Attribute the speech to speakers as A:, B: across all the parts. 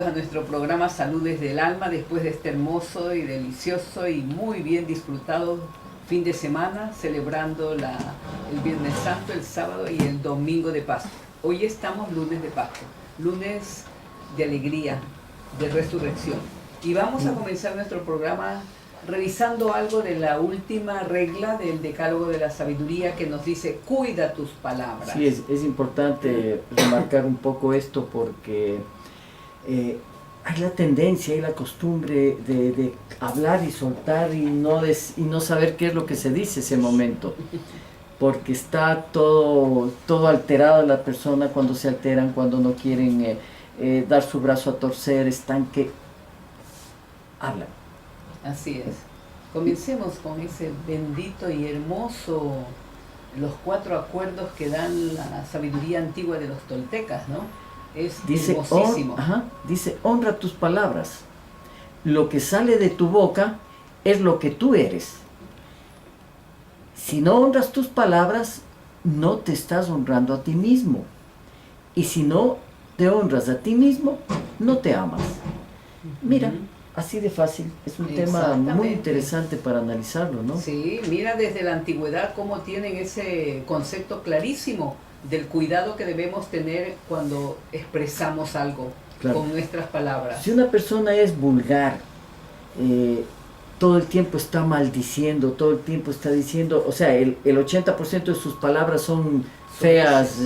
A: A nuestro programa Salud desde el Alma, después de este hermoso y delicioso y muy bien disfrutado fin de semana, celebrando el Viernes Santo, el sábado y el domingo de Pascua. Hoy estamos lunes de Pascua, lunes de alegría, de resurrección. Y vamos a comenzar nuestro programa revisando algo de la última regla del Decálogo de la Sabiduría, que nos dice: cuida tus palabras.
B: Sí, es importante remarcar un poco esto porque hay la tendencia, hay la costumbre de hablar y soltar y no saber qué es lo que se dice ese momento, porque está todo alterado la persona cuando se alteran, cuando no quieren dar su brazo a torcer, están que hablan.
A: Así es. Comencemos con ese bendito y hermoso, los 4 acuerdos que dan la sabiduría antigua de los toltecas, ¿no?
B: Dice,
A: hermosísimo.
B: Dice, honra tus palabras. Lo que sale de tu boca es lo que tú eres. Si no honras tus palabras, no te estás honrando a ti mismo. Y si no te honras a ti mismo, no te amas. Mira, así de fácil. Es un tema muy interesante para analizarlo, ¿no?
A: Sí, mira desde la antigüedad cómo tienen ese concepto clarísimo del cuidado que debemos tener cuando expresamos algo, claro, con nuestras palabras.
B: Si una persona es vulgar, todo el tiempo está maldiciendo, todo el tiempo está diciendo, o sea, el 80% de sus palabras son feas,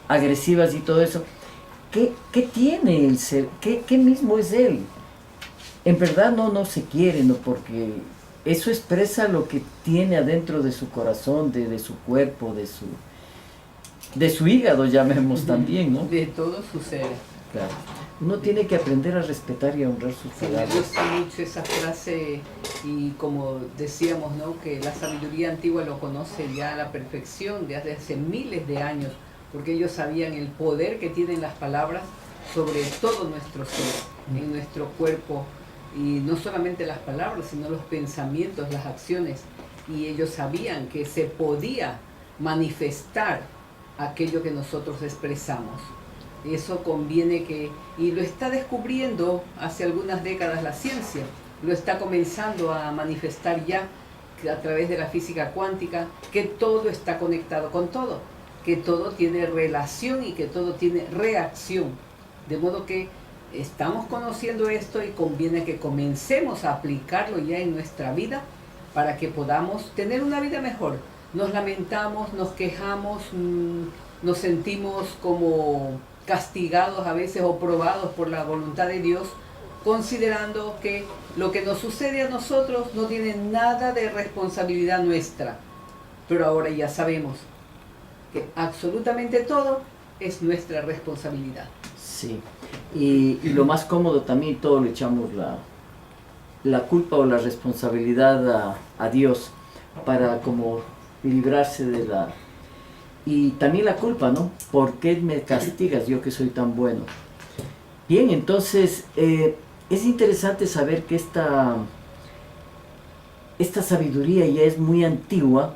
B: agresivas y todo eso, ¿qué tiene el ser? ¿Qué mismo es él? En verdad no se quiere, ¿no? Porque eso expresa lo que tiene adentro de su corazón, de su cuerpo, de su hígado, llamemos también, ¿no?
A: De todo su ser.
B: Claro. Uno tiene que aprender a respetar y a honrar sus palabras.
A: Me gusta mucho esa frase, y como decíamos, ¿no? Que la sabiduría antigua lo conoce ya a la perfección desde hace miles de años, porque ellos sabían el poder que tienen las palabras sobre todo nuestro ser, en nuestro cuerpo, y no solamente las palabras, sino los pensamientos, las acciones, y ellos sabían que se podía manifestar aquello que nosotros expresamos. Eso conviene y lo está descubriendo hace algunas décadas la ciencia, lo está comenzando a manifestar ya a través de la física cuántica, que todo está conectado con todo, que todo tiene relación y que todo tiene reacción, de modo que estamos conociendo esto y conviene que comencemos a aplicarlo ya en nuestra vida para que podamos tener una vida mejor. Nos lamentamos, nos quejamos, nos sentimos como castigados a veces o probados por la voluntad de Dios, considerando que lo que nos sucede a nosotros no tiene nada de responsabilidad nuestra. Pero ahora ya sabemos que absolutamente todo es nuestra responsabilidad.
B: Sí, y lo más cómodo también, todo le echamos la culpa o la responsabilidad a Dios para como librarse de y también la culpa, ¿no? ¿Por qué me castigas yo que soy tan bueno? Bien, entonces es interesante saber que esta sabiduría ya es muy antigua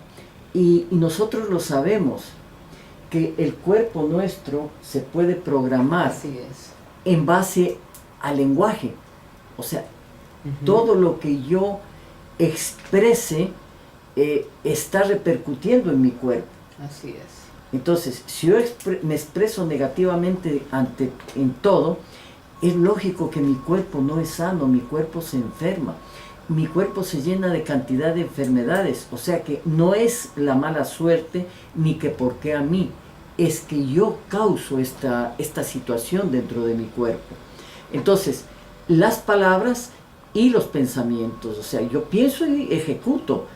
B: y nosotros lo sabemos, que el cuerpo nuestro se puede programar en base al lenguaje. O sea, todo lo que yo exprese está repercutiendo en mi cuerpo.
A: Así es.
B: Entonces, si yo me expreso negativamente en todo, es lógico que mi cuerpo no es sano, mi cuerpo se enferma, mi cuerpo se llena de cantidad de enfermedades. O sea que no es la mala suerte ni que por qué a mí, es que yo causo esta situación dentro de mi cuerpo. Entonces, las palabras y los pensamientos, o sea, yo pienso y ejecuto,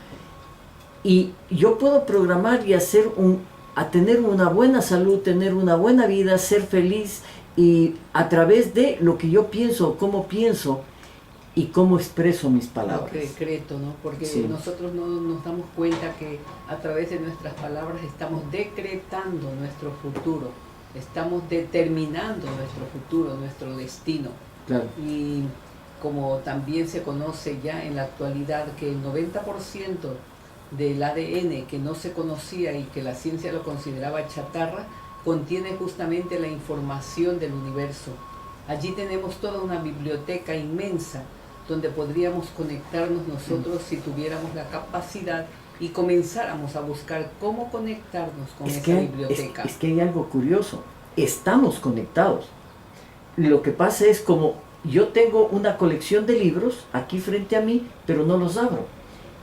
B: y yo puedo programar y a tener una buena salud, tener una buena vida, ser feliz, y a través de lo que yo pienso, cómo pienso y cómo expreso mis palabras.
A: Decreto, ¿no? Porque sí, nosotros no nos damos cuenta que a través de nuestras palabras estamos decretando nuestro futuro, estamos determinando nuestro futuro, nuestro destino.
B: Claro.
A: Y como también se conoce ya en la actualidad que el 90% del ADN que no se conocía y que la ciencia lo consideraba chatarra, contiene justamente la información del universo. Allí tenemos toda una biblioteca inmensa donde podríamos conectarnos nosotros si tuviéramos la capacidad y comenzáramos a buscar cómo conectarnos con esa biblioteca.
B: Es que hay algo curioso, estamos conectados. Lo que pasa es como yo tengo una colección de libros aquí frente a mí, pero no los abro.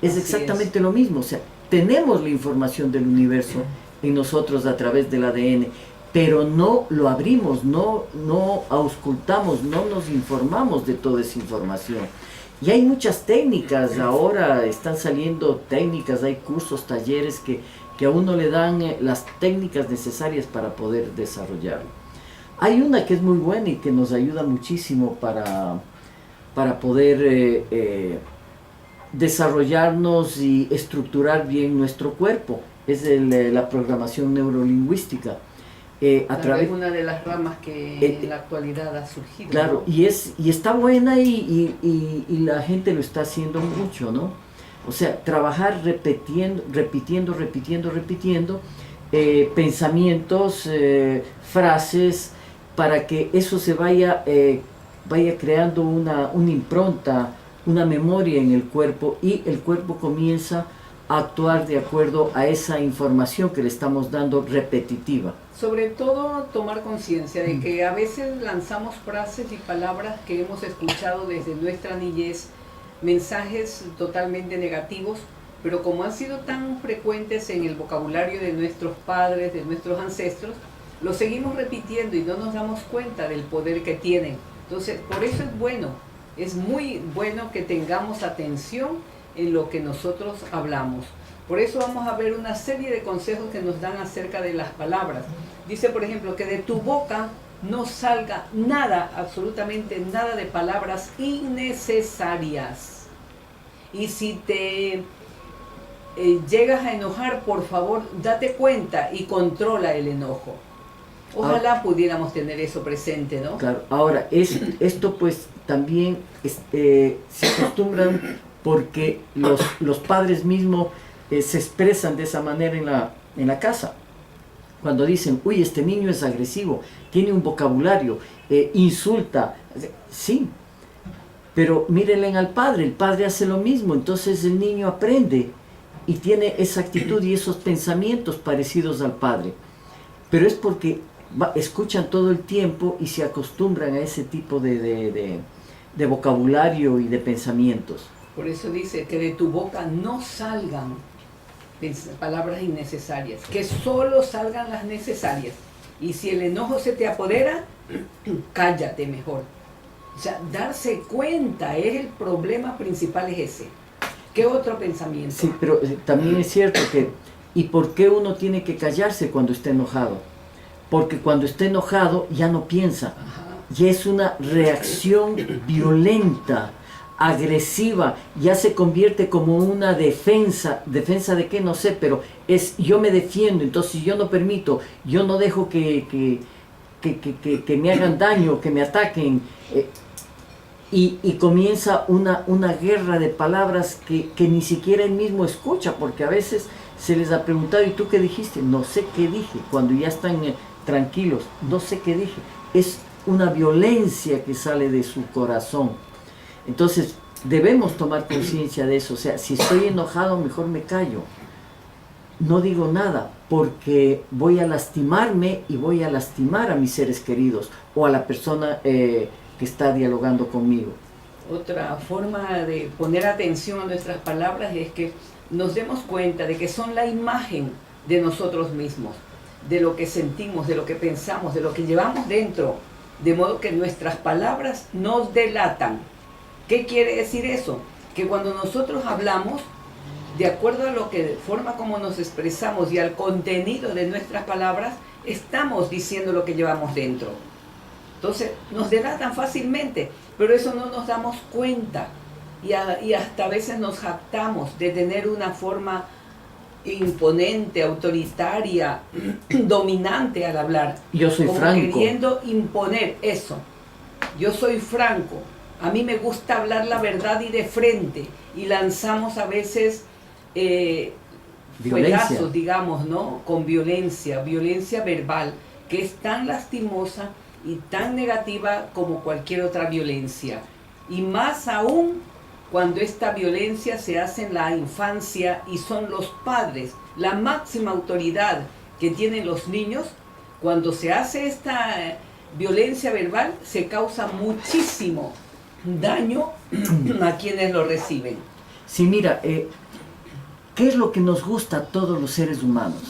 B: Es exactamente lo mismo, o sea, tenemos la información del universo en nosotros a través del ADN, pero no lo abrimos, no auscultamos, no nos informamos de toda esa información. Y hay muchas técnicas, ahora están saliendo técnicas, hay cursos, talleres que a uno le dan las técnicas necesarias para poder desarrollarlo. Hay una que es muy buena y que nos ayuda muchísimo para poder desarrollarnos y estructurar bien nuestro cuerpo, es la programación neurolingüística.
A: Es una de las ramas que en la actualidad ha surgido.
B: Claro, ¿no? y está buena y la gente lo está haciendo mucho, ¿no? O sea, trabajar repitiendo pensamientos, frases, para que eso se vaya creando una impronta, una memoria en el cuerpo, y el cuerpo comienza a actuar de acuerdo a esa información que le estamos dando repetitiva.
A: Sobre todo tomar conciencia de que a veces lanzamos frases y palabras que hemos escuchado desde nuestra niñez, mensajes totalmente negativos, pero como han sido tan frecuentes en el vocabulario de nuestros padres, de nuestros ancestros, los seguimos repitiendo y no nos damos cuenta del poder que tienen. Entonces, por eso es muy bueno que tengamos atención en lo que nosotros hablamos. Por eso vamos a ver una serie de consejos que nos dan acerca de las palabras. Dice, por ejemplo, que de tu boca no salga nada, absolutamente nada de palabras innecesarias. Y si te llegas a enojar, por favor, date cuenta y controla el enojo. Ojalá pudiéramos tener eso presente, ¿no?
B: Claro, ahora, esto pues también se acostumbran porque los padres mismos se expresan de esa manera en la casa. Cuando dicen, uy, este niño es agresivo, tiene un vocabulario, insulta, sí, pero mírenle al padre, el padre hace lo mismo, entonces el niño aprende y tiene esa actitud y esos pensamientos parecidos al padre. Pero es porque escuchan todo el tiempo y se acostumbran a ese tipo de vocabulario y de pensamientos.
A: Por eso dice que de tu boca no salgan palabras innecesarias, que solo salgan las necesarias. Y si el enojo se te apodera, cállate mejor. O sea, darse cuenta es el problema principal, es ese. ¿Qué otro pensamiento?
B: Sí, pero también es cierto que, ¿y por qué uno tiene que callarse cuando está enojado? Porque cuando está enojado ya no piensa. Ya es una reacción violenta, agresiva, ya se convierte como una defensa de qué, no sé, pero es yo me defiendo, entonces yo no permito, yo no dejo que me hagan daño, que me ataquen, y comienza una guerra de palabras que ni siquiera él mismo escucha, porque a veces se les ha preguntado, ¿y tú qué dijiste? No sé qué dije, cuando ya están tranquilos, no sé qué dije, es una violencia que sale de su corazón. Entonces debemos tomar conciencia de eso, o sea, si estoy enojado mejor me callo, no digo nada, porque voy a lastimarme y voy a lastimar a mis seres queridos o a la persona que está dialogando conmigo.
A: Otra forma de poner atención a nuestras palabras es que nos demos cuenta de que son la imagen de nosotros mismos, de lo que sentimos, de lo que pensamos, de lo que llevamos dentro, de modo que nuestras palabras nos delatan. ¿Qué quiere decir eso? Que cuando nosotros hablamos, de acuerdo a lo que forma como nos expresamos y al contenido de nuestras palabras, estamos diciendo lo que llevamos dentro. Entonces, nos delatan fácilmente, pero eso no nos damos cuenta. Y hasta a veces nos jactamos de tener una forma imponente, autoritaria, dominante al hablar.
B: Yo soy
A: como
B: franco.
A: Queriendo imponer eso. Yo soy franco. A mí me gusta hablar la verdad y de frente. Y lanzamos a veces fuetazos, digamos, ¿no? Con violencia verbal, que es tan lastimosa y tan negativa como cualquier otra violencia. Y más aún cuando esta violencia se hace en la infancia y son los padres, la máxima autoridad que tienen los niños. Cuando se hace esta violencia verbal, se causa muchísimo daño a quienes lo reciben.
B: Sí, mira, ¿qué es lo que nos gusta a todos los seres humanos?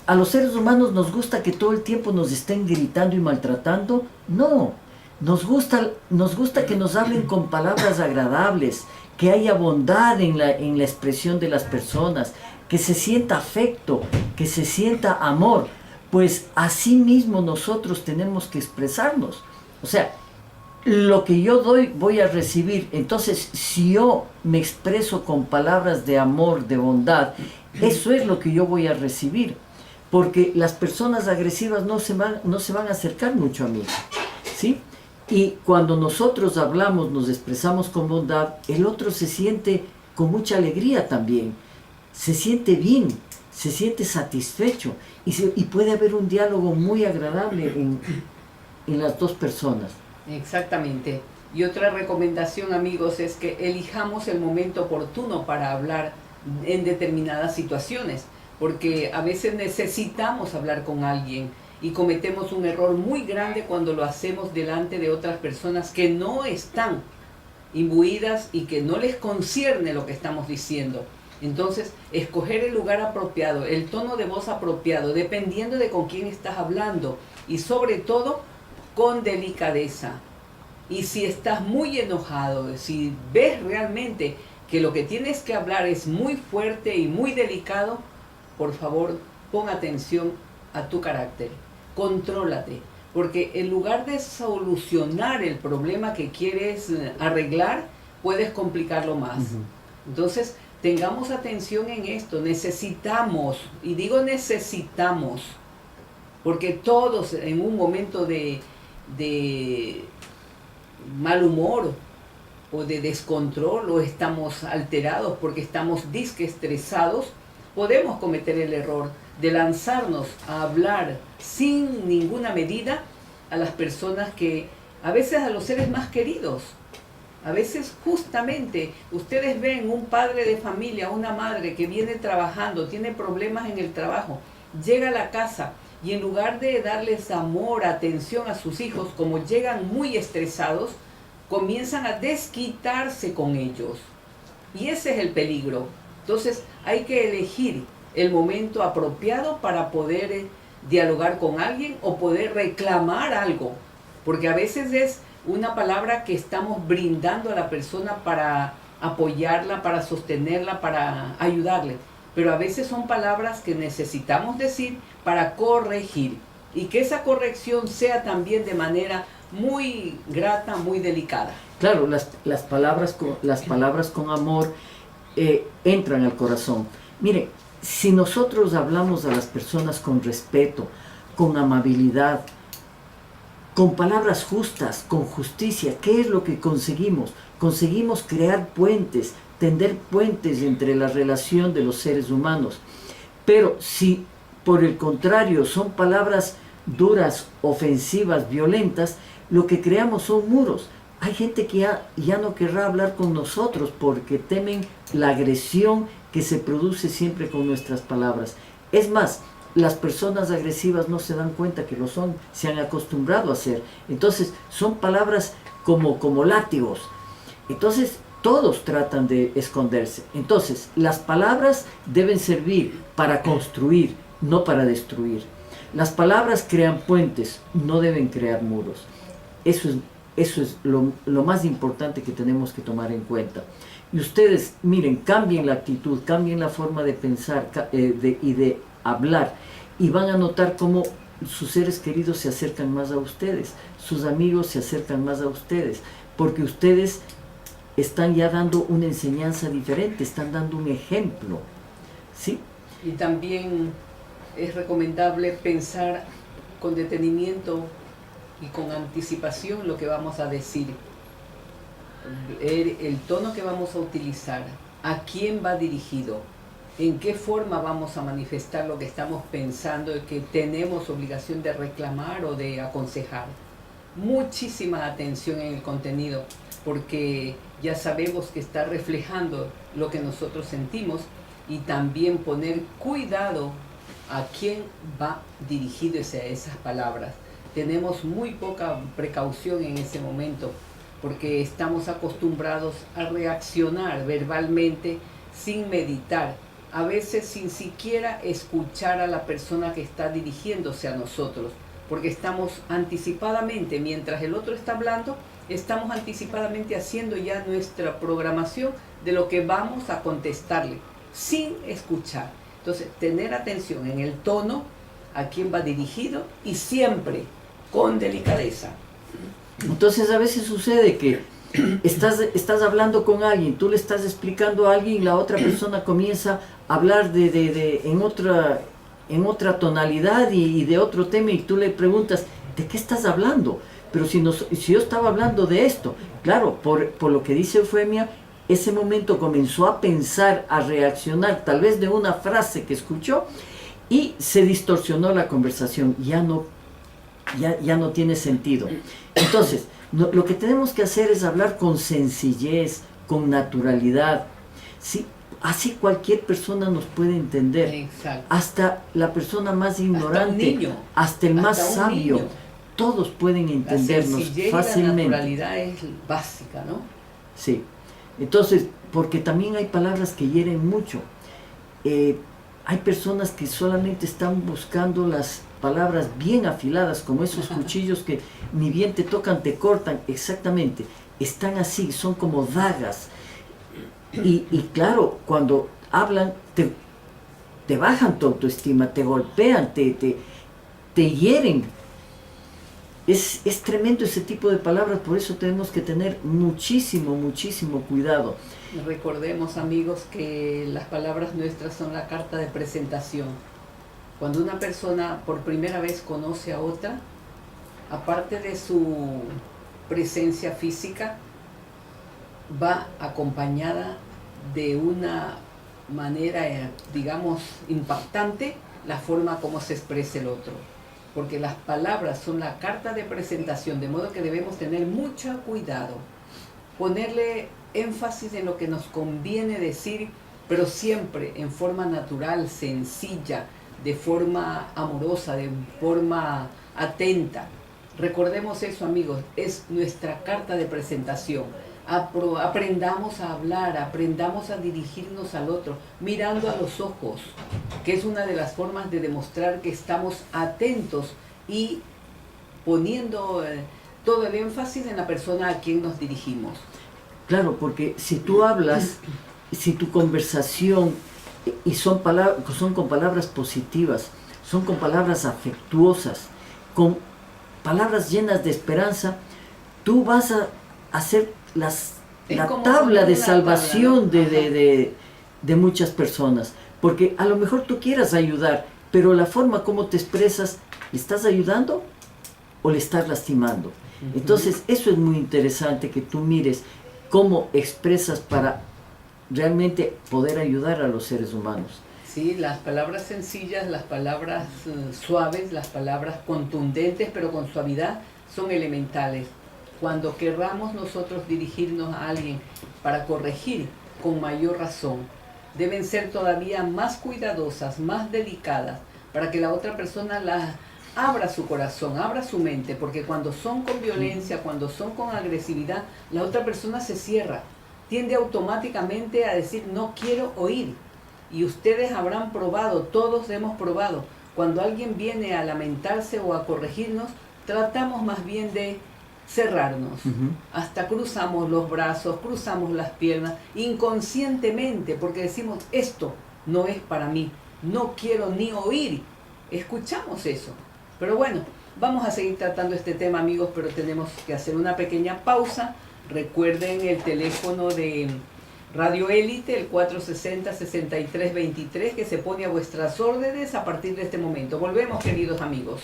B: ¿A los seres humanos nos gusta que todo el tiempo nos estén gritando y maltratando? No, nos gusta que nos hablen con palabras agradables, que haya bondad en la expresión de las personas, que se sienta afecto, que se sienta amor. Pues así mismo nosotros tenemos que expresarnos. O sea, lo que yo doy voy a recibir. Entonces, si yo me expreso con palabras de amor, de bondad, eso es lo que yo voy a recibir. Porque las personas agresivas no se van a acercar mucho a mí, ¿sí? Y cuando nosotros hablamos, nos expresamos con bondad, el otro se siente con mucha alegría también. Se siente bien, se siente satisfecho y puede haber un diálogo muy agradable en las dos personas.
A: Exactamente. Y otra recomendación, amigos, es que elijamos el momento oportuno para hablar en determinadas situaciones, porque a veces necesitamos hablar con alguien y cometemos un error muy grande cuando lo hacemos delante de otras personas que no están imbuidas y que no les concierne lo que estamos diciendo. Entonces, escoger el lugar apropiado, el tono de voz apropiado, dependiendo de con quién estás hablando y sobre todo con delicadeza. Y si estás muy enojado, si ves realmente que lo que tienes que hablar es muy fuerte y muy delicado, por favor, pon atención a tu carácter, contrólate, porque en lugar de solucionar el problema que quieres arreglar, puedes complicarlo más. Entonces, tengamos atención en esto, necesitamos, y digo necesitamos, porque todos en un momento de mal humor o de descontrol o estamos alterados porque estamos disque estresados, podemos cometer el error de lanzarnos a hablar sin ninguna medida a las personas que, a veces a los seres más queridos. A veces justamente ustedes ven un padre de familia, una madre que viene trabajando, tiene problemas en el trabajo, llega a la casa y en lugar de darles amor, atención a sus hijos, como llegan muy estresados, comienzan a desquitarse con ellos. Y ese es el peligro. Entonces hay que elegir el momento apropiado para poder dialogar con alguien o poder reclamar algo. Porque a veces es una palabra que estamos brindando a la persona para apoyarla, para sostenerla, para ayudarle. Pero a veces son palabras que necesitamos decir para corregir. Y que esa corrección sea también de manera muy grata, muy delicada.
B: Claro, las palabras con amor entran al corazón. Mire, si nosotros hablamos a las personas con respeto, con amabilidad, con palabras justas, con justicia, ¿qué es lo que conseguimos? Conseguimos crear puentes, tender puentes entre la relación de los seres humanos. Pero si por el contrario son palabras duras, ofensivas, violentas, lo que creamos son muros. Hay gente que ya no querrá hablar con nosotros porque temen la agresión que se produce siempre con nuestras palabras. Es más, las personas agresivas no se dan cuenta que lo son, se han acostumbrado a hacer. Entonces, son palabras como látigos. Entonces, todos tratan de esconderse. Entonces, las palabras deben servir para construir, no para destruir. Las palabras crean puentes, no deben crear muros. Eso es lo más importante que tenemos que tomar en cuenta. Y ustedes, miren, cambien la actitud, cambien la forma de pensar y de hablar, y van a notar cómo sus seres queridos se acercan más a ustedes, sus amigos se acercan más a ustedes, porque ustedes están ya dando una enseñanza diferente, están dando un ejemplo, ¿sí?
A: Y también es recomendable pensar con detenimiento y con anticipación lo que vamos a decir, el tono que vamos a utilizar, a quién va dirigido. ¿En qué forma vamos a manifestar lo que estamos pensando y que tenemos obligación de reclamar o de aconsejar? Muchísima atención en el contenido, porque ya sabemos que está reflejando lo que nosotros sentimos, y también poner cuidado a quién va dirigido esas palabras. Tenemos muy poca precaución en ese momento, porque estamos acostumbrados a reaccionar verbalmente sin meditar, a veces sin siquiera escuchar a la persona que está dirigiéndose a nosotros, porque estamos anticipadamente, mientras el otro está hablando, estamos anticipadamente haciendo ya nuestra programación de lo que vamos a contestarle, sin escuchar. Entonces, tener atención en el tono, a quién va dirigido, y siempre con delicadeza.
B: Entonces a veces sucede que estás hablando con alguien, tú le estás explicando a alguien y la otra persona comienza a hablar en otra tonalidad y de otro tema, y tú le preguntas, ¿de qué estás hablando? Pero si yo estaba hablando de esto, claro, por lo que dice Eufemia, ese momento comenzó a pensar, a reaccionar tal vez de una frase que escuchó, y se distorsionó la conversación, ya no tiene sentido. Entonces, lo que tenemos que hacer es hablar con sencillez, con naturalidad, ¿sí? Así cualquier persona nos puede entender.
A: Exacto.
B: Hasta la persona más ignorante,
A: hasta un niño,
B: hasta el más sabio,
A: niño.
B: Todos pueden entendernos fácilmente.
A: La naturalidad es básica, ¿no?
B: Sí. Entonces, porque también hay palabras que hieren mucho. Hay personas que solamente están buscando las palabras bien afiladas, como esos cuchillos que ni bien te tocan, te cortan. Exactamente, están así, son como dagas. Y claro, cuando hablan, te bajan tu autoestima, te golpean, te hieren. Es tremendo ese tipo de palabras, por eso tenemos que tener muchísimo cuidado.
A: Recordemos, amigos, que las palabras nuestras son la carta de presentación. Cuando una persona por primera vez conoce a otra, aparte de su presencia física, va acompañada de una manera, digamos, impactante, la forma como se expresa el otro. Porque las palabras son la carta de presentación, de modo que debemos tener mucho cuidado, ponerle énfasis en lo que nos conviene decir, pero siempre en forma natural, sencilla, de forma amorosa, de forma atenta. Recordemos eso, amigos, es nuestra carta de presentación. Aprendamos a hablar, aprendamos a dirigirnos al otro, mirando a los ojos, que es una de las formas de demostrar que estamos atentos y poniendo todo el énfasis en la persona a quien nos dirigimos.
B: Claro, porque si tú hablas, si tu conversación y son con palabras positivas, son con palabras afectuosas, con palabras llenas de esperanza, tú vas a hacer la tabla de salvación tabla, ¿no? de muchas personas, porque a lo mejor tú quieras ayudar, pero la forma como te expresas, ¿le estás ayudando o le estás lastimando? Entonces eso es muy interesante, que tú mires cómo expresas para realmente poder ayudar a los seres humanos.
A: Sí, las palabras sencillas, las palabras suaves, las palabras contundentes, pero con suavidad, son elementales. Cuando querramos nosotros dirigirnos a alguien para corregir, con mayor razón, deben ser todavía más cuidadosas, más delicadas, para que la otra persona abra su corazón, abra su mente, porque cuando son con violencia, cuando son con agresividad, la otra persona se cierra, tiende automáticamente a decir no quiero oír. Y ustedes habrán probado, todos hemos probado, cuando alguien viene a lamentarse o a corregirnos, tratamos más bien de cerrarnos, hasta cruzamos los brazos, cruzamos las piernas, inconscientemente, porque decimos esto no es para mí, no quiero ni oír, escuchamos eso. Pero bueno, vamos a seguir tratando este tema, amigos, pero tenemos que hacer una pequeña pausa. Recuerden el teléfono de Radio Élite, el 460-6323, que se pone a vuestras órdenes a partir de este momento. Volvemos, queridos amigos.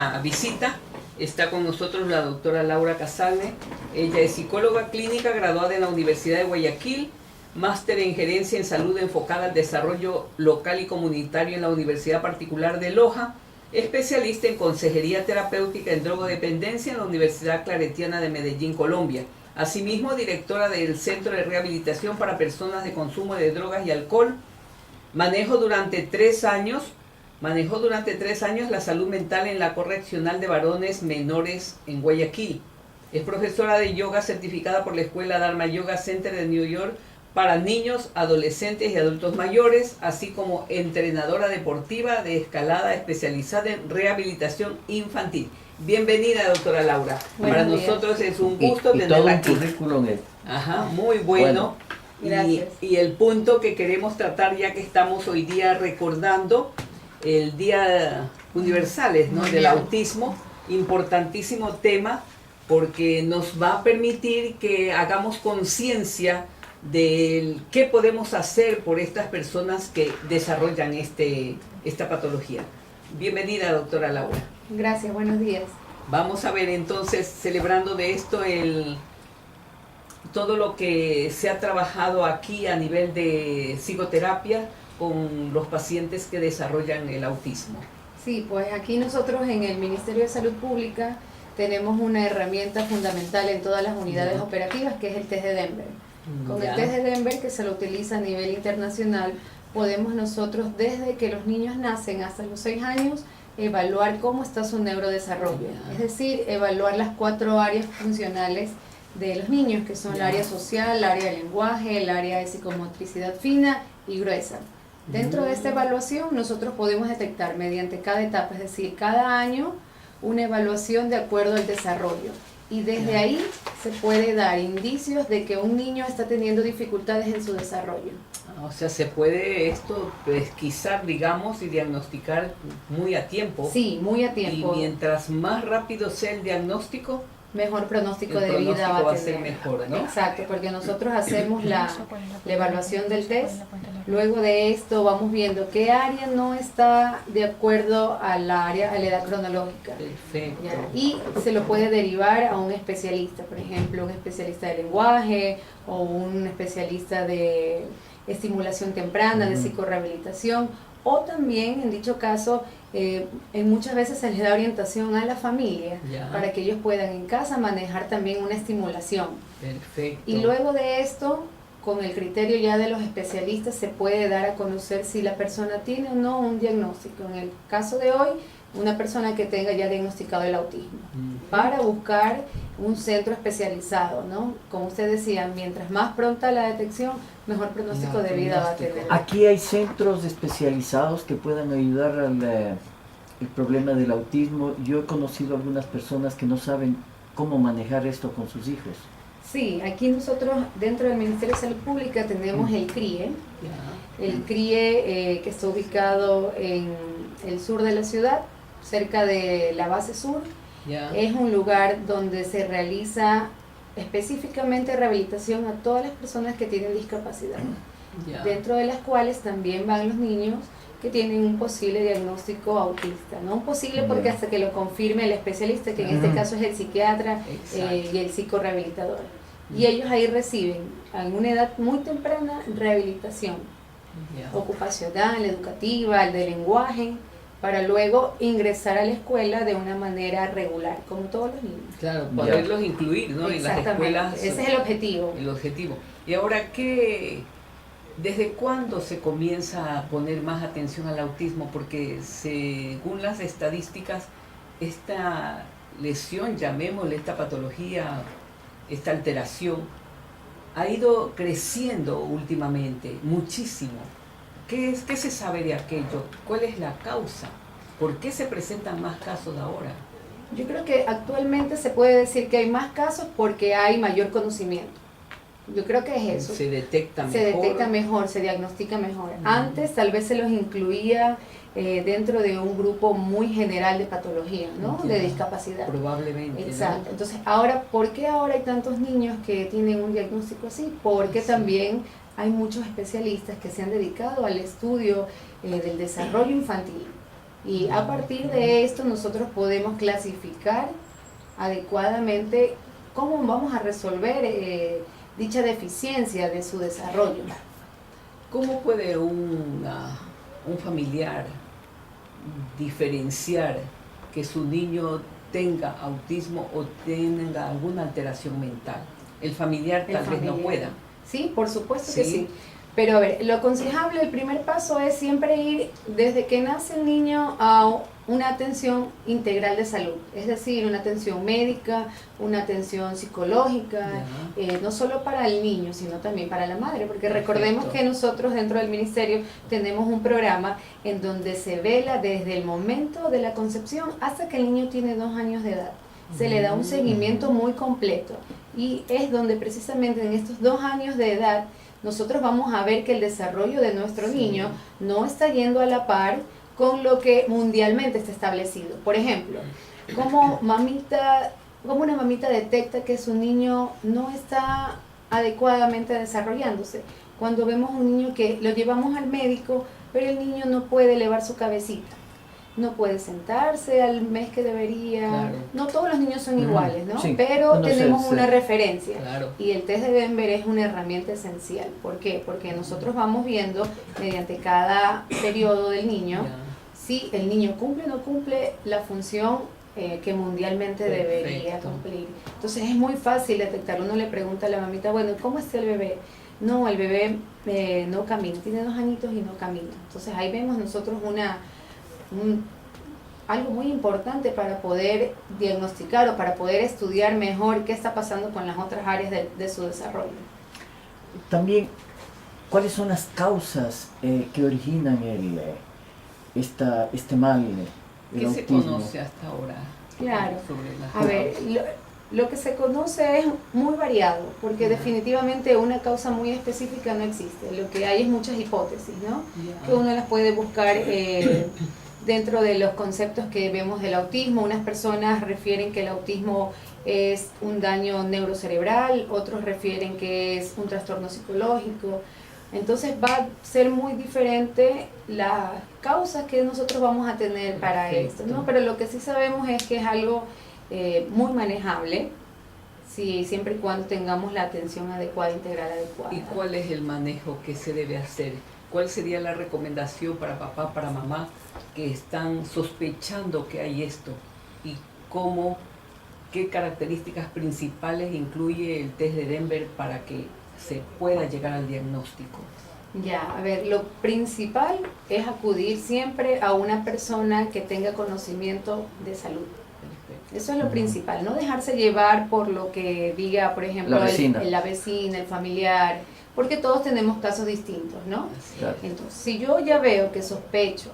A: A visita está con nosotros la doctora Laura Casale. Ella es psicóloga clínica graduada en la Universidad de Guayaquil, máster en gerencia en salud enfocada al desarrollo local y comunitario en la Universidad Particular de Loja, especialista en consejería terapéutica en drogodependencia en la Universidad Claretiana de Medellín, Colombia. Asimismo, directora del Centro de Rehabilitación para Personas de Consumo de Drogas y Alcohol. Manejó durante 3 años la salud mental en la Correccional de Varones Menores en Guayaquil. Es profesora de yoga certificada por la Escuela Dharma Yoga Center de New York para niños, adolescentes y adultos mayores, así como entrenadora deportiva de escalada especializada en rehabilitación infantil. Bienvenida, doctora Laura. Para nosotros es un gusto tenerla aquí. Ajá, muy bueno.
C: Gracias.
A: Y el punto que queremos tratar, ya que estamos hoy día recordando el Día Universales, ¿no?, del autismo, importantísimo tema, porque nos va a permitir que hagamos conciencia de qué podemos hacer por estas personas que desarrollan esta patología. Bienvenida, doctora Laura.
C: Gracias, buenos días.
A: Vamos a ver entonces, celebrando de esto, todo lo que se ha trabajado aquí a nivel de psicoterapia con los pacientes que desarrollan el autismo.
C: Sí, pues aquí nosotros en el Ministerio de Salud Pública tenemos una herramienta fundamental en todas las unidades operativas, que es el test de Denver. Con el test de Denver, que se lo utiliza a nivel internacional, podemos nosotros desde que los niños nacen hasta los 6 años evaluar cómo está su neurodesarrollo, es decir, evaluar las 4 áreas funcionales de los niños, que son el área social, el área de lenguaje, el área de psicomotricidad fina y gruesa. Dentro de esta evaluación nosotros podemos detectar mediante cada etapa, es decir, cada año, una evaluación de acuerdo al desarrollo. Y desde ahí se puede dar indicios de que un niño está teniendo dificultades en su desarrollo.
A: O sea, se puede esto pesquisar, digamos, y diagnosticar muy a tiempo.
C: Sí, muy a tiempo.
A: Y mientras más rápido sea el diagnóstico,
C: mejor pronóstico de vida va a tener.
A: ser mejor, ¿no?
C: Exacto, porque nosotros hacemos la evaluación del test. Luego de esto vamos viendo qué área no está de acuerdo a la edad cronológica.
A: Perfecto.
C: ¿Ya? Y se lo puede derivar a un especialista, por ejemplo, un especialista de lenguaje o un especialista de estimulación temprana, de psicorrehabilitación, o también, en dicho caso, en muchas veces se les da orientación a la familia para que ellos puedan en casa manejar también una estimulación.
A: Perfecto.
C: Y luego de esto, con el criterio ya de los especialistas, se puede dar a conocer si la persona tiene o no un diagnóstico. En el caso de hoy, una persona que tenga ya diagnosticado el autismo, para buscar un centro especializado, ¿no? Como usted decía, mientras más pronta la detección, mejor pronóstico de vida va a tener.
B: Aquí hay centros especializados que puedan ayudar el problema del autismo. Yo he conocido algunas personas que no saben cómo manejar esto con sus hijos.
C: Sí, aquí nosotros dentro del Ministerio de Salud Pública tenemos el CRIE, el CRIE que está ubicado en el sur de la ciudad, cerca de la base sur. Es un lugar donde se realiza específicamente rehabilitación a todas las personas que tienen discapacidad, dentro de las cuales también van los niños que tienen un posible diagnóstico autista, no un posible porque hasta que lo confirme el especialista, que en este caso es el psiquiatra y el psicorrehabilitador, y ellos ahí reciben en una edad muy temprana rehabilitación ocupacional, educativa, el de lenguaje, para luego ingresar a la escuela de una manera regular, como todos los niños.
A: Claro, poderlos incluir, ¿no?, en las escuelas.
C: Ese es el objetivo.
A: El objetivo. Y ahora, ¿desde cuándo se comienza a poner más atención al autismo? Porque según las estadísticas, esta lesión, llamémosle, esta patología, esta alteración, ha ido creciendo últimamente, muchísimo. ¿Qué se sabe de aquello? ¿Cuál es la causa? ¿Por qué se presentan más casos ahora?
C: Yo creo que actualmente se puede decir que hay más casos porque hay mayor conocimiento. Yo creo que es eso.
A: Se detecta mejor.
C: Se detecta mejor, se diagnostica mejor. Antes tal vez se los incluía dentro de un grupo muy general de patología, ¿no? De discapacidad.
A: Probablemente.
C: Exacto.
A: ¿no?
C: Entonces, ahora, ¿por qué ahora hay tantos niños que tienen un diagnóstico así? Porque también hay muchos especialistas que se han dedicado al estudio del desarrollo infantil. Y a partir de esto nosotros podemos clasificar adecuadamente cómo vamos a resolver dicha deficiencia de su desarrollo.
A: ¿Cómo puede un familiar diferenciar que su niño tenga autismo o tenga alguna alteración mental? El familiar tal vez no pueda.
C: Sí, por supuesto que sí. Pero a ver, lo aconsejable, el primer paso es siempre ir desde que nace el niño a una atención integral de salud, es decir, una atención médica, una atención psicológica, no solo para el niño, sino también para la madre, porque recordemos que nosotros dentro del ministerio tenemos un programa en donde se vela desde el momento de la concepción hasta que el niño tiene 2 años de edad. Se le da un seguimiento muy completo y es donde precisamente en estos 2 años de edad nosotros vamos a ver que el desarrollo de nuestro niño no está yendo a la par con lo que mundialmente está establecido. Por ejemplo, como una mamita detecta que su niño no está adecuadamente desarrollándose. Cuando vemos un niño que lo llevamos al médico, pero el niño no puede elevar su cabecita, no puede sentarse al mes que debería. Claro. No todos los niños son iguales, ¿no? Sí, pero tenemos una referencia. Claro. Y el test de Denver es una herramienta esencial. ¿Por qué? Porque nosotros vamos viendo mediante cada periodo del niño si el niño cumple o no cumple la función que mundialmente debería cumplir. Entonces es muy fácil detectar. Uno le pregunta a la mamita, bueno, ¿cómo está el bebé? No, el bebé no camina, tiene 2 añitos y no camina. Entonces ahí vemos nosotros algo muy importante para poder diagnosticar o para poder estudiar mejor qué está pasando con las otras áreas de su desarrollo.
B: También, ¿cuáles son las causas que originan este mal?
A: ¿Qué autismo se conoce hasta ahora?
C: Claro, a ver, lo que se conoce es muy variado, porque definitivamente una causa muy específica no existe. Lo que hay es muchas hipótesis, ¿no? Que uno las puede buscar dentro de los conceptos que vemos del autismo. Unas personas refieren que el autismo es un daño neurocerebral, otros refieren que es un trastorno psicológico. Entonces va a ser muy diferente las causas que nosotros vamos a tener para esto, ¿no? Pero lo que sí sabemos es que es algo muy manejable, siempre y cuando tengamos la atención adecuada, integral adecuada.
A: ¿Y cuál es el manejo que se debe hacer? ¿Cuál sería la recomendación para papá, para mamá, que están sospechando que hay esto? ¿Y qué características principales incluye el test de Denver para que se pueda llegar al diagnóstico?
C: Ya, a ver, lo principal es acudir siempre a una persona que tenga conocimiento de salud. Eso es lo principal, no dejarse llevar por lo que diga, por ejemplo, la vecina, el familiar, porque todos tenemos casos distintos, ¿no? Entonces, si yo ya veo que sospecho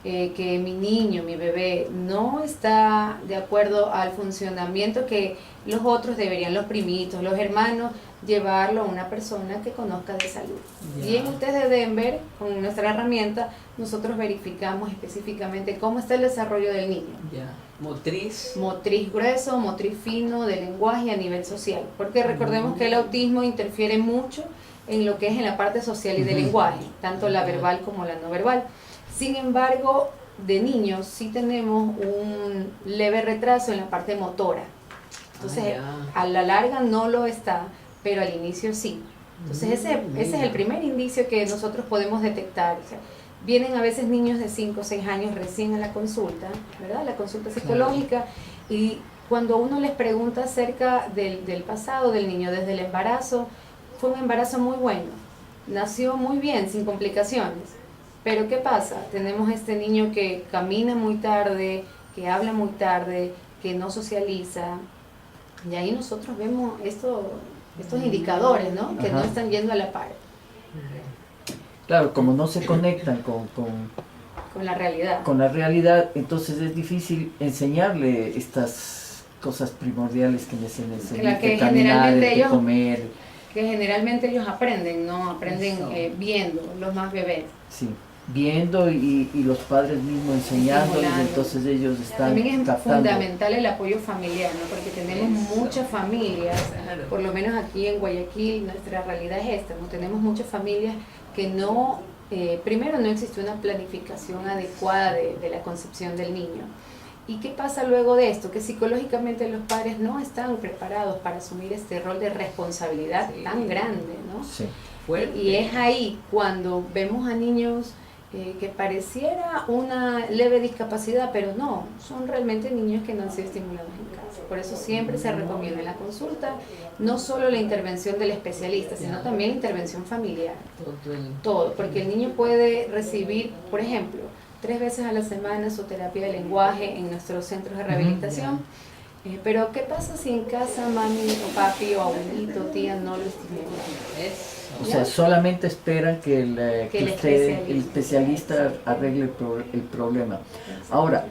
C: que mi niño, mi bebé, no está de acuerdo al funcionamiento que los otros deberían, los primitos, los hermanos, llevarlo a una persona que conozca de salud. Y en el test de Denver, con nuestra herramienta, nosotros verificamos específicamente cómo está el desarrollo del niño. Motriz grueso, motriz fino, de lenguaje a nivel social. Porque recordemos que el autismo interfiere mucho en lo que es en la parte social y de lenguaje, tanto la verbal como la no verbal. Sin embargo, de niños sí tenemos un leve retraso en la parte motora. Entonces, a la larga no lo está, pero al inicio sí. Entonces, ese es el primer indicio que nosotros podemos detectar. O sea, vienen a veces niños de 5 o 6 años recién a la consulta, ¿verdad? La consulta psicológica, y cuando uno les pregunta acerca del pasado del niño desde el embarazo, fue un embarazo muy bueno, nació muy bien, sin complicaciones. Pero ¿qué pasa? Tenemos este niño que camina muy tarde, que habla muy tarde, que no socializa, y ahí nosotros vemos estos indicadores, ¿no? Que no están yendo a la par.
B: Claro, como no se conectan con
C: la realidad.
B: Con la realidad, entonces es difícil enseñarle estas cosas primordiales que necesitan, que caminar, que comer.
C: Que generalmente ellos aprenden, ¿no? Aprenden viendo, los más bebés.
B: Sí, viendo y los padres mismos enseñándoles, entonces ellos están
C: También es
B: captando.
C: Fundamental el apoyo familiar, ¿no? Porque tenemos muchas familias, por lo menos aquí en Guayaquil, nuestra realidad es esta, ¿no? Tenemos muchas familias que primero no existe una planificación adecuada de la concepción del niño. ¿Y qué pasa luego de esto? Que psicológicamente los padres no están preparados para asumir este rol de responsabilidad tan grande, ¿no?
B: Sí.
C: Y es ahí cuando vemos a niños que pareciera una leve discapacidad, pero no, son realmente niños que no han sido estimulados en casa. Por eso siempre se recomienda en la consulta no solo la intervención del especialista, sino también la intervención familiar. Todo, porque el niño puede recibir, por ejemplo, 3 veces a la semana su terapia de lenguaje en nuestros centros de rehabilitación. Pero ¿qué pasa si en casa mami o papi o abuelito, tía no lo estimulan?
B: O sea, solamente esperan que el especialista arregle el problema. Ahora,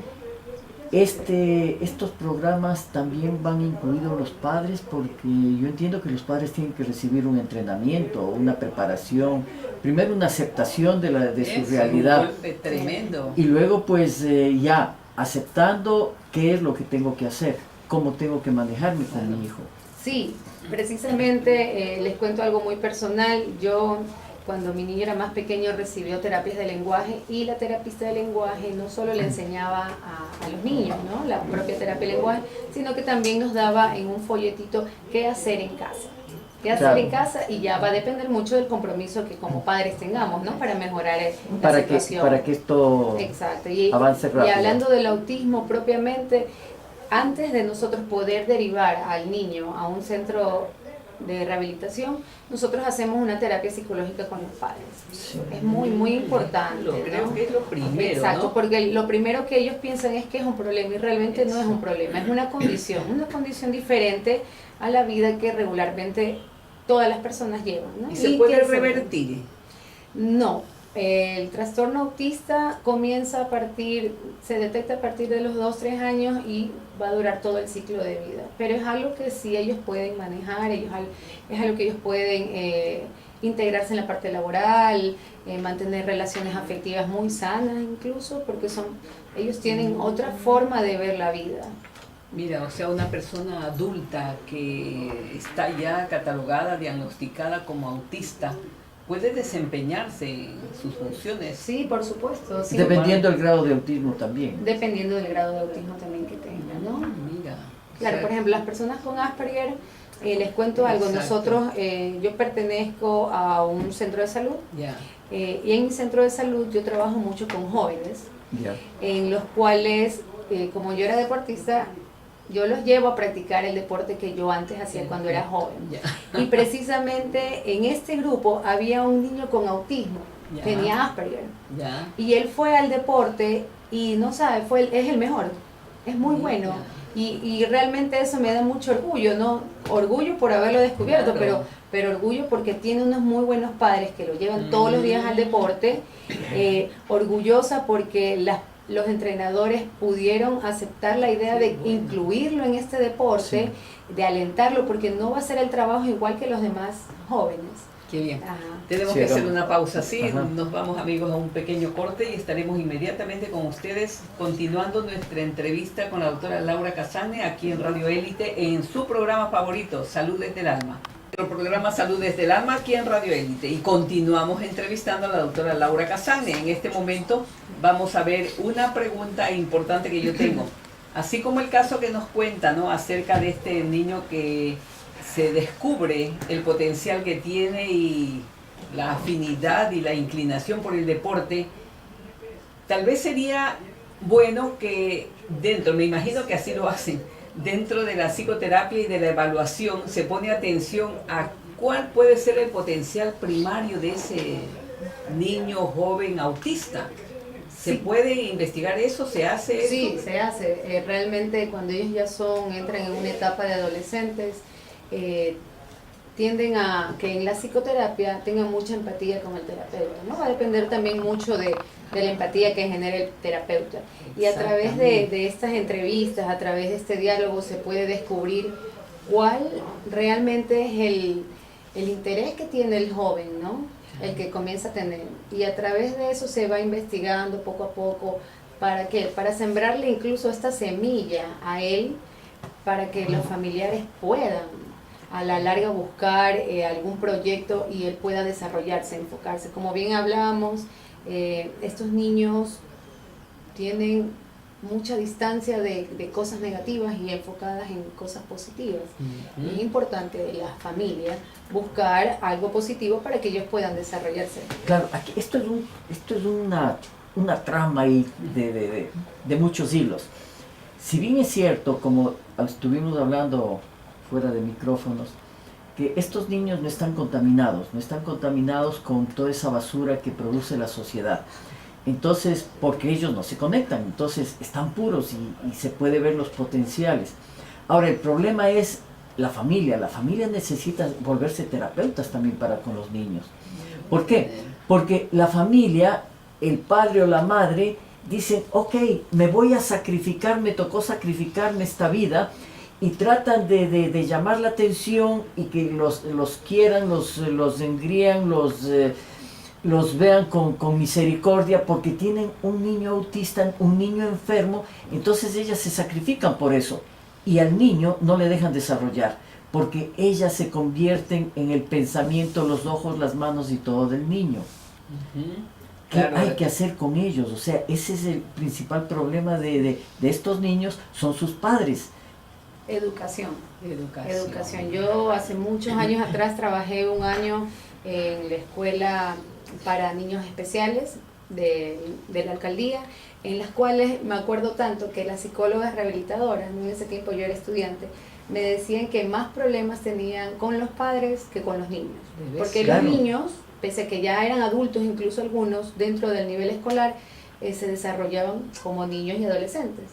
B: estos programas también van incluidos los padres, porque yo entiendo que los padres tienen que recibir un entrenamiento, una preparación, primero una aceptación de su realidad.
A: Un golpe tremendo.
B: Y luego pues ya aceptando qué es lo que tengo que hacer, cómo tengo que manejarme con mi hijo.
C: Sí, precisamente les cuento algo muy personal. Yo, cuando mi niño era más pequeño, recibió terapias de lenguaje y la terapista de lenguaje no solo le enseñaba a los niños, ¿no?, la propia terapia de lenguaje, sino que también nos daba en un folletito qué hacer en casa. Qué hacer en casa, y ya va a depender mucho del compromiso que como padres tengamos, ¿no?, para mejorar la situación.
B: Para que esto avance rápido.
C: Y hablando del autismo propiamente, antes de nosotros poder derivar al niño a un centro de rehabilitación, nosotros hacemos una terapia psicológica con los padres. Sí. Es muy, muy importante.
A: Creo que es lo primero.
C: Exacto,
A: ¿no?
C: Porque lo primero que ellos piensan es que es un problema, y realmente no es un problema, es una condición diferente a la vida que regularmente todas las personas llevan, ¿no?
A: ¿Y se puede revertir?
C: No. El trastorno autista se detecta a partir de los 2-3 años y va a durar todo el ciclo de vida. Pero es algo que sí ellos pueden manejar, es algo que ellos pueden integrarse en la parte laboral, mantener relaciones afectivas muy sanas incluso, porque ellos tienen otra forma de ver la vida.
A: Mira, o sea, una persona adulta que está ya catalogada, diagnosticada como autista, puede desempeñarse en sus funciones.
C: Sí, por supuesto. Sí,
B: dependiendo del grado de autismo también.
C: Dependiendo del grado de autismo también que tenga, ¿no?
A: Mira.
C: Claro, por ejemplo, las personas con Asperger, les cuento algo.
A: Exacto.
C: Nosotros, yo pertenezco a un centro de salud.
A: Ya.
C: Y en mi centro de salud yo trabajo mucho con jóvenes,
B: Ya.
C: en los cuales, como yo era deportista, yo los llevo a practicar el deporte que yo antes hacía cuando era joven. Y precisamente en este grupo había un niño con autismo, tenía Asperger. Y él fue al deporte y no sabe, es el mejor, es muy bueno. Y realmente eso me da mucho orgullo, ¿no? Orgullo por haberlo descubierto,
A: Claro.
C: pero orgullo porque tiene unos muy buenos padres que lo llevan todos los días al deporte. Orgullosa porque los entrenadores pudieron aceptar la idea de incluirlo en este deporte, de alentarlo, porque no va a ser el trabajo igual que los demás jóvenes.
A: Qué bien.
C: Ajá.
A: Tenemos
B: Sí,
A: que hacer
B: vamos.
A: una pausa, sí.
B: Ajá.
A: Nos vamos, amigos, a un pequeño corte y estaremos inmediatamente con ustedes continuando nuestra entrevista con la doctora Laura Casane aquí en Radio Élite en su programa favorito, Salud desde el Alma. Nuestro programa Salud desde el Alma aquí en Radio Élite, y continuamos entrevistando a la doctora Laura Casane. En este momento vamos a ver una pregunta importante que yo tengo, así como el caso que nos cuenta, ¿no?, acerca de este niño que se descubre el potencial que tiene y la afinidad y la inclinación por el deporte. Tal vez sería bueno que me imagino que así lo hacen, dentro de la psicoterapia y de la evaluación se pone atención a cuál puede ser el potencial primario de ese niño joven autista. ¿Se puede investigar eso? ¿Se hace eso?
C: Sí, se hace. Realmente cuando ellos ya entran en una etapa de adolescentes, tienden a que en la psicoterapia tengan mucha empatía con el terapeuta, ¿no? Va a depender también mucho de la empatía que genere el terapeuta. Y a través de estas entrevistas, a través de este diálogo, se puede descubrir cuál realmente es el interés que tiene el joven, ¿no?, el que comienza a tener. Y a través de eso se va investigando poco a poco. ¿Para qué? Para sembrarle incluso esta semilla a él, para que los familiares puedan a la larga buscar algún proyecto y él pueda desarrollarse, enfocarse. Como bien hablábamos, estos niños tienen mucha distancia de cosas negativas y enfocadas en cosas positivas. Es importante de la familia buscar algo positivo para que ellos puedan desarrollarse.
B: Claro, aquí, esto es una trama ahí de muchos hilos. Si bien es cierto, como estuvimos hablando fuera de micrófonos, que estos niños no están contaminados con toda esa basura que produce la sociedad. Entonces, porque ellos no se conectan, entonces están puros y se puede ver los potenciales. Ahora, el problema es la familia necesita volverse terapeutas también para con los niños. ¿Por qué? Porque la familia, el padre o la madre, dicen, ok, me voy a sacrificar, me tocó sacrificarme esta vida, y tratan de llamar la atención y que los quieran, los engrían, los vean con misericordia, porque tienen un niño autista, un niño enfermo, entonces ellas se sacrifican por eso, y al niño no le dejan desarrollar, porque ellas se convierten en el pensamiento, los ojos, las manos y todo del niño. ¿Qué hay que hacer con ellos? O sea, ese es el principal problema de estos niños, son sus padres.
C: Educación. Yo hace muchos años atrás trabajé un año en la escuela para niños especiales de la alcaldía, en las cuales me acuerdo tanto que las psicólogas rehabilitadoras, en ese tiempo yo era estudiante, me decían que más problemas tenían con los padres que con los niños. Porque los niños, pese a que ya eran adultos, incluso algunos dentro del nivel escolar, se desarrollaban como niños y adolescentes.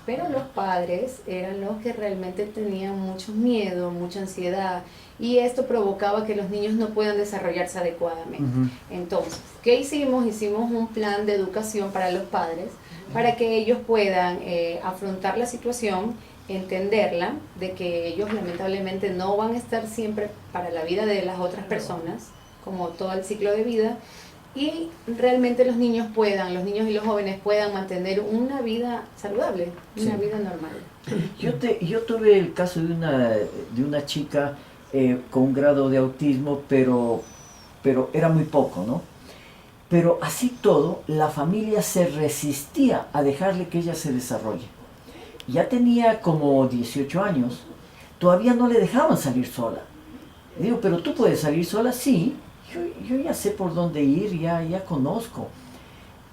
C: Pero los padres eran los que realmente tenían mucho miedo, mucha ansiedad, y esto provocaba que los niños no puedan desarrollarse adecuadamente. Entonces, ¿qué hicimos? Hicimos un plan de educación para los padres, para que ellos puedan afrontar la situación, entenderla, de que ellos lamentablemente no van a estar siempre para la vida de las otras personas, como todo el ciclo de vida, y realmente los niños y los jóvenes puedan mantener una vida saludable, una vida normal.
B: Yo tuve el caso de una chica con un grado de autismo, pero era muy poco, ¿no? Pero así todo, la familia se resistía a dejarle que ella se desarrolle. Ya tenía como 18 años, todavía no le dejaban salir sola. Le digo, ¿pero tú puedes salir sola? Sí. Yo ya sé por dónde ir, ya conozco.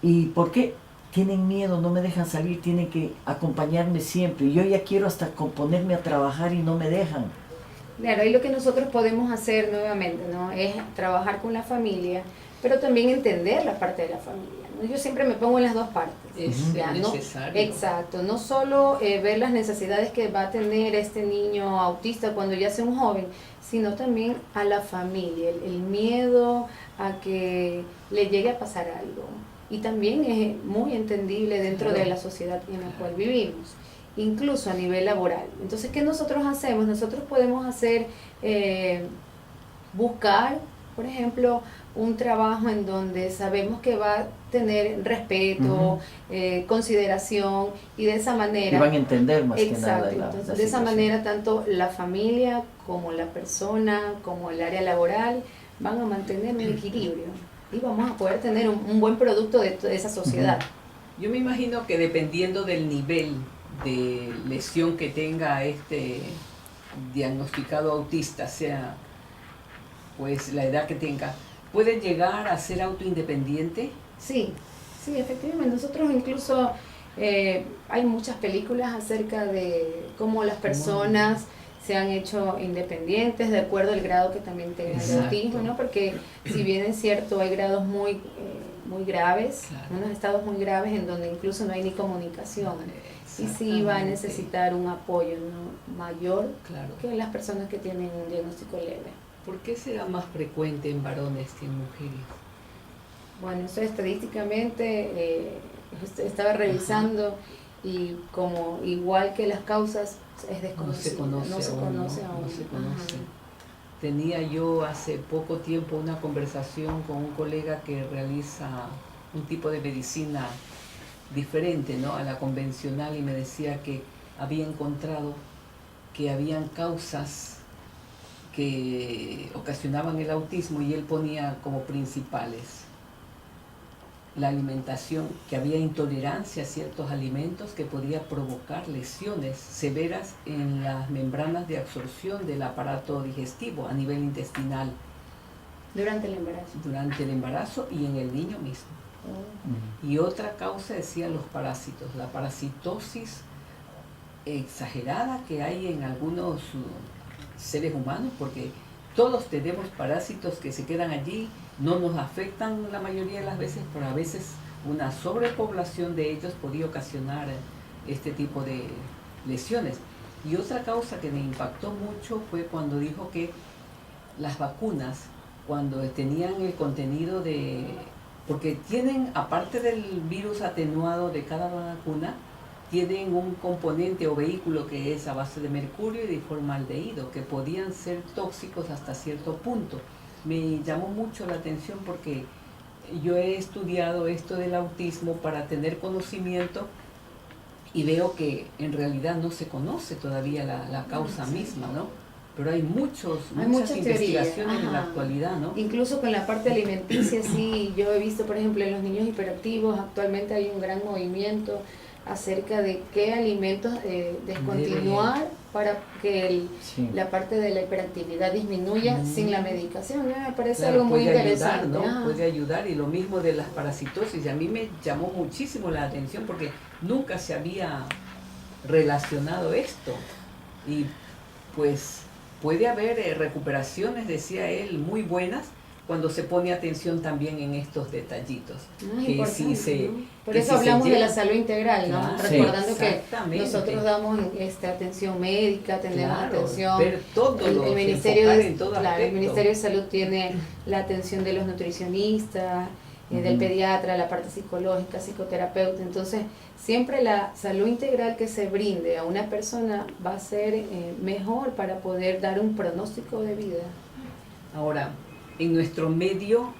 B: ¿Y por qué? Tienen miedo, no me dejan salir, tienen que acompañarme siempre. Yo ya quiero hasta ponerme a trabajar y no me dejan.
C: Claro, y lo que nosotros podemos hacer nuevamente, ¿no?, es trabajar con la familia, pero también entender la parte de la familia, ¿no? Yo siempre me pongo en las dos partes.
A: Es necesario.
C: Exacto, no solo ver las necesidades que va a tener este niño autista cuando ya sea un joven, sino también a la familia, el miedo a que le llegue a pasar algo. Y también es muy entendible dentro de la sociedad en la cual vivimos, incluso a nivel laboral. Entonces, ¿qué nosotros hacemos? Nosotros podemos hacer, buscar, por ejemplo, un trabajo en donde sabemos que va a tener respeto, consideración, y de esa manera...
B: Y van a entender más que nada
C: entonces, de esa manera tanto la familia como la persona, como el área laboral, van a mantener un equilibrio y vamos a poder tener un buen producto de esa sociedad.
A: Yo me imagino que dependiendo del nivel de lesión que tenga este diagnosticado autista, sea pues la edad que tenga, ¿puede llegar a ser autoindependiente?
C: Sí, efectivamente. Nosotros incluso hay muchas películas acerca de cómo las personas se han hecho independientes de acuerdo al grado que también tengan el autismo, ¿no? Porque si bien es cierto, hay grados muy graves, unos estados muy graves en donde incluso no hay ni comunicación. Y sí va a necesitar un apoyo, ¿no?, mayor que las personas que tienen un diagnóstico leve.
A: ¿Por qué será más frecuente en varones que en mujeres?
C: Bueno, eso estadísticamente estaba revisando y como igual que las causas es desconocido. No se conoce aún.
A: Tenía yo hace poco tiempo una conversación con un colega que realiza un tipo de medicina diferente, ¿no?, a la convencional, y me decía que había encontrado que habían causas que ocasionaban el autismo y él ponía como principales la alimentación, que había intolerancia a ciertos alimentos que podía provocar lesiones severas en las membranas de absorción del aparato digestivo a nivel intestinal.
C: Durante el embarazo.
A: Durante el embarazo y en el niño mismo. Y otra causa decía los parásitos, la parasitosis exagerada que hay en algunos seres humanos, porque todos tenemos parásitos que se quedan allí, no nos afectan la mayoría de las veces, pero a veces una sobrepoblación de ellos podía ocasionar este tipo de lesiones. Y otra causa que me impactó mucho fue cuando dijo que las vacunas, cuando tenían el contenido de... porque tienen, aparte del virus atenuado de cada vacuna, tienen un componente o vehículo que es a base de mercurio y de formaldehído, que podían ser tóxicos hasta cierto punto. Me llamó mucho la atención porque yo he estudiado esto del autismo para tener conocimiento y veo que en realidad no se conoce todavía la causa misma, ¿no? Pero hay muchas investigaciones en la actualidad, ¿no?
C: Incluso con la parte alimenticia, sí, yo he visto, por ejemplo, en los niños hiperactivos, actualmente hay un gran movimiento acerca de qué alimentos descontinuar para que la parte de la hiperactividad disminuya sin la medicación. Me parece algo muy interesante.
A: Ayudar, ¿no? Puede ayudar, y lo mismo de las parasitosis. A mí me llamó muchísimo la atención porque nunca se había relacionado esto. Y pues puede haber recuperaciones, decía él, muy buenas cuando se pone atención también en estos detallitos. Que sí
C: por eso hablamos de la salud integral, ¿no? Claro, recordando que nosotros damos atención médica, tenemos atención,
A: ver todo
C: el Ministerio de Salud tiene la atención de los nutricionistas, del pediatra, la parte psicológica, psicoterapeuta. Entonces, siempre la salud integral que se brinde a una persona va a ser mejor para poder dar un pronóstico de vida.
A: Ahora, en nuestro medio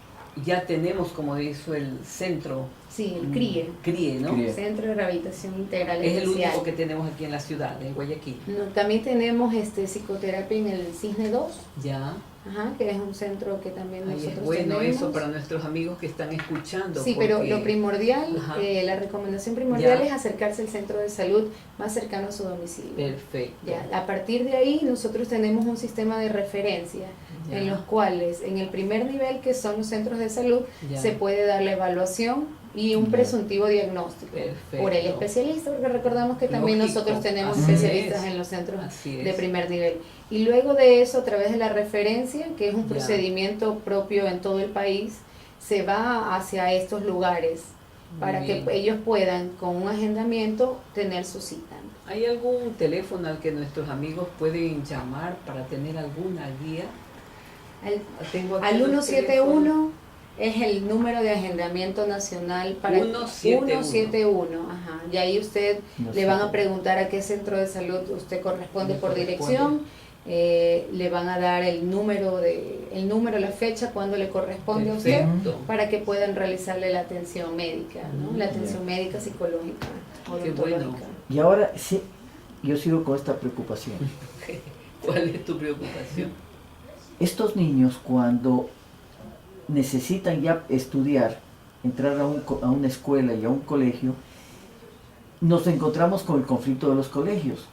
A: ya tenemos, como dijo, el centro.
C: Sí, el CRIE.
A: CRIE, ¿no?
C: Centro de Rehabilitación Integral.
A: Es el único que tenemos aquí en la ciudad, en Guayaquil.
C: No, también tenemos psicoterapia en el Cisne 2.
A: Ya.
C: Ajá, que es un centro que también nosotros tenemos.
A: Bueno, eso para nuestros amigos que están escuchando.
C: Sí, pero lo primordial, la recomendación primordial es acercarse al centro de salud más cercano a su domicilio.
A: Perfecto.
C: Ya, a partir de ahí nosotros tenemos un sistema de referencia en los cuales en el primer nivel, que son los centros de salud, se puede dar la evaluación y un presuntivo diagnóstico por el especialista, porque recordamos que también nosotros tenemos especialistas en los centros de primer nivel. Y luego de eso, a través de la referencia, que es un procedimiento propio en todo el país, se va hacia estos lugares para que ellos puedan, con un agendamiento, tener su cita.
A: ¿Hay algún teléfono al que nuestros amigos pueden llamar para tener alguna guía?
C: Al 171 es el número de agendamiento nacional para 171. Ajá. Y ahí usted le van a preguntar a qué centro de salud usted corresponde por dirección. Le van a dar el número, la fecha, cuando le corresponde a usted, para que puedan realizarle la atención médica, ¿no? La atención médica, psicológica, odontológica.
B: Bueno. Y ahora sí, yo sigo con esta preocupación.
A: ¿Cuál es tu preocupación?
B: Estos niños, cuando necesitan ya estudiar, entrar a una escuela y a un colegio, nos encontramos con el conflicto de los colegios,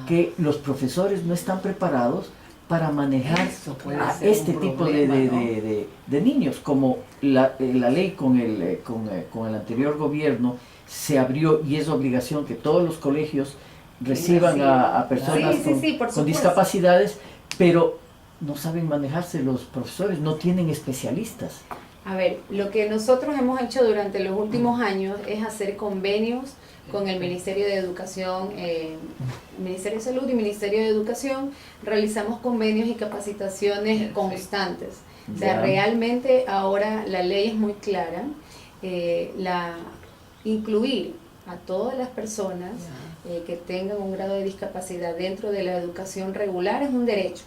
B: que los profesores no están preparados para manejar a este tipo de niños. Como la ley con el anterior gobierno se abrió y es obligación que todos los colegios reciban a personas con discapacidades, pero no saben manejarse los profesores, no tienen especialistas.
C: A ver, lo que nosotros hemos hecho durante los últimos años es hacer convenios con el Ministerio de Educación, Ministerio de Salud y Ministerio de Educación. Realizamos convenios y capacitaciones constantes. O sea, realmente ahora la ley es muy clara, incluir a todas las personas que tengan un grado de discapacidad dentro de la educación regular es un derecho.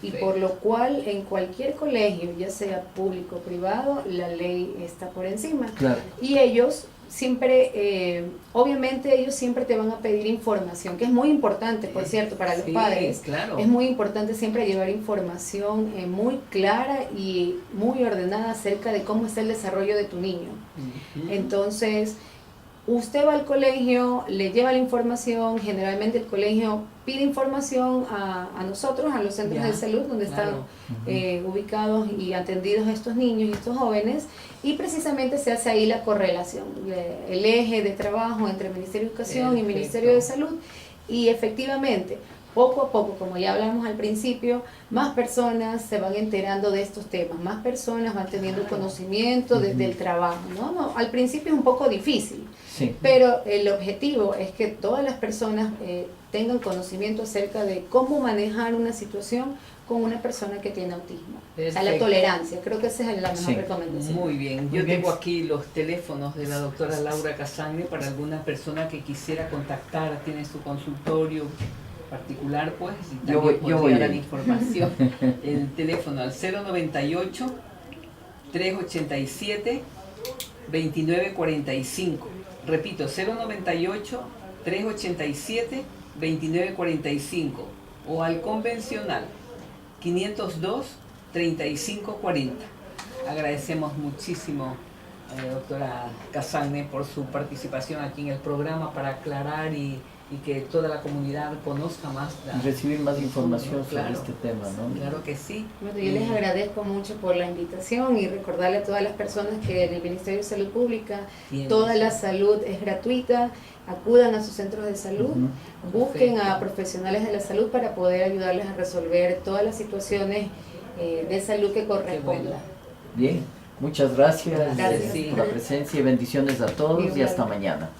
C: Y por lo cual en cualquier colegio, ya sea público o privado, la ley está por encima.
B: Claro.
C: Y ellos siempre, obviamente ellos siempre te van a pedir información, que es muy importante, por cierto, para los padres.
A: Claro.
C: Es muy importante siempre llevar información muy clara y muy ordenada acerca de cómo está el desarrollo de tu niño. Entonces, usted va al colegio, le lleva la información, generalmente el colegio pide información a nosotros, a los centros de salud donde están ubicados y atendidos estos niños y estos jóvenes, y precisamente se hace ahí la correlación, el eje de trabajo entre el Ministerio de Educación y Ministerio de Salud, y efectivamente, poco a poco, como ya hablamos al principio, más personas se van enterando de estos temas, más personas van teniendo conocimiento del trabajo, ¿no? Al principio es un poco difícil, pero el objetivo es que todas las personas tengan conocimiento acerca de cómo manejar una situación con una persona que tiene autismo. O sea, la tolerancia, creo que esa es la mejor recomendación.
A: Muy bien, yo tengo aquí los teléfonos de la doctora Laura Casagne para alguna persona que quisiera contactar, tiene su consultorio particular, pues, y también podría dar información. El teléfono al 098 387 2945. Repito, 098 387 2945, o al convencional 502 3540. Agradecemos muchísimo, doctora Casagne, por su participación aquí en el programa para aclarar y que toda la comunidad conozca más.
B: Recibir más información sobre este tema, ¿no?
A: Claro que sí.
C: Bueno, yo les agradezco mucho por la invitación y recordarle a todas las personas que en el Ministerio de Salud Pública toda la salud es gratuita, acudan a sus centros de salud, busquen a profesionales de la salud para poder ayudarles a resolver todas las situaciones de salud que correspondan.
B: Bien, muchas gracias por la presencia y bendiciones a todos y hasta mañana.